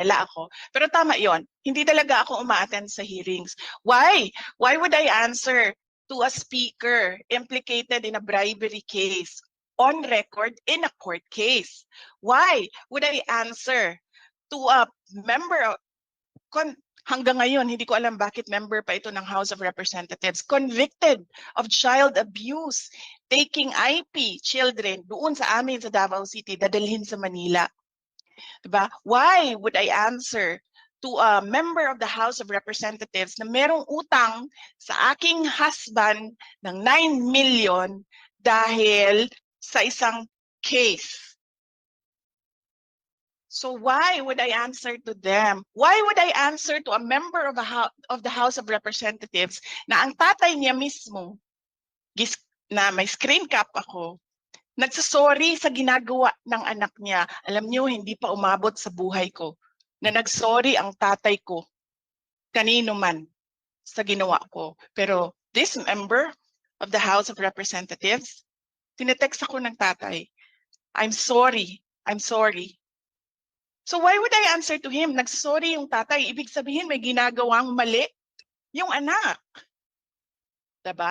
nila ako. Pero tama yon. Hindi talaga ako uma-attend sa hearings. Why? Why would I answer to a speaker implicated in a bribery case on record in a court case? Why would I answer to a member of, hanggang ngayon, hindi ko alam bakit member pa ito ng House of Representatives, convicted of child abuse, taking IP children doon sa amin sa Davao City, dadalhin sa Manila. Diba? Why would I answer to a member of the House of Representatives na merong utang sa aking husband ng 9 million dahil sa isang case? So why would I answer to them? Why would I answer to a member of the House of Representatives na ang tatay niya mismo, na may screen cap ako, nagsasorry sa ginagawa ng anak niya. Alam niyo, hindi pa umabot sa buhay ko na nagsorry ang tatay ko kanino man sa ginawa ko. Pero this member of the House of Representatives, tinetext ako ng tatay, I'm sorry, I'm sorry. So why would I answer to him? Nagsorry yung tatay. Ibig sabihin may ginagawang mali yung anak. Diba?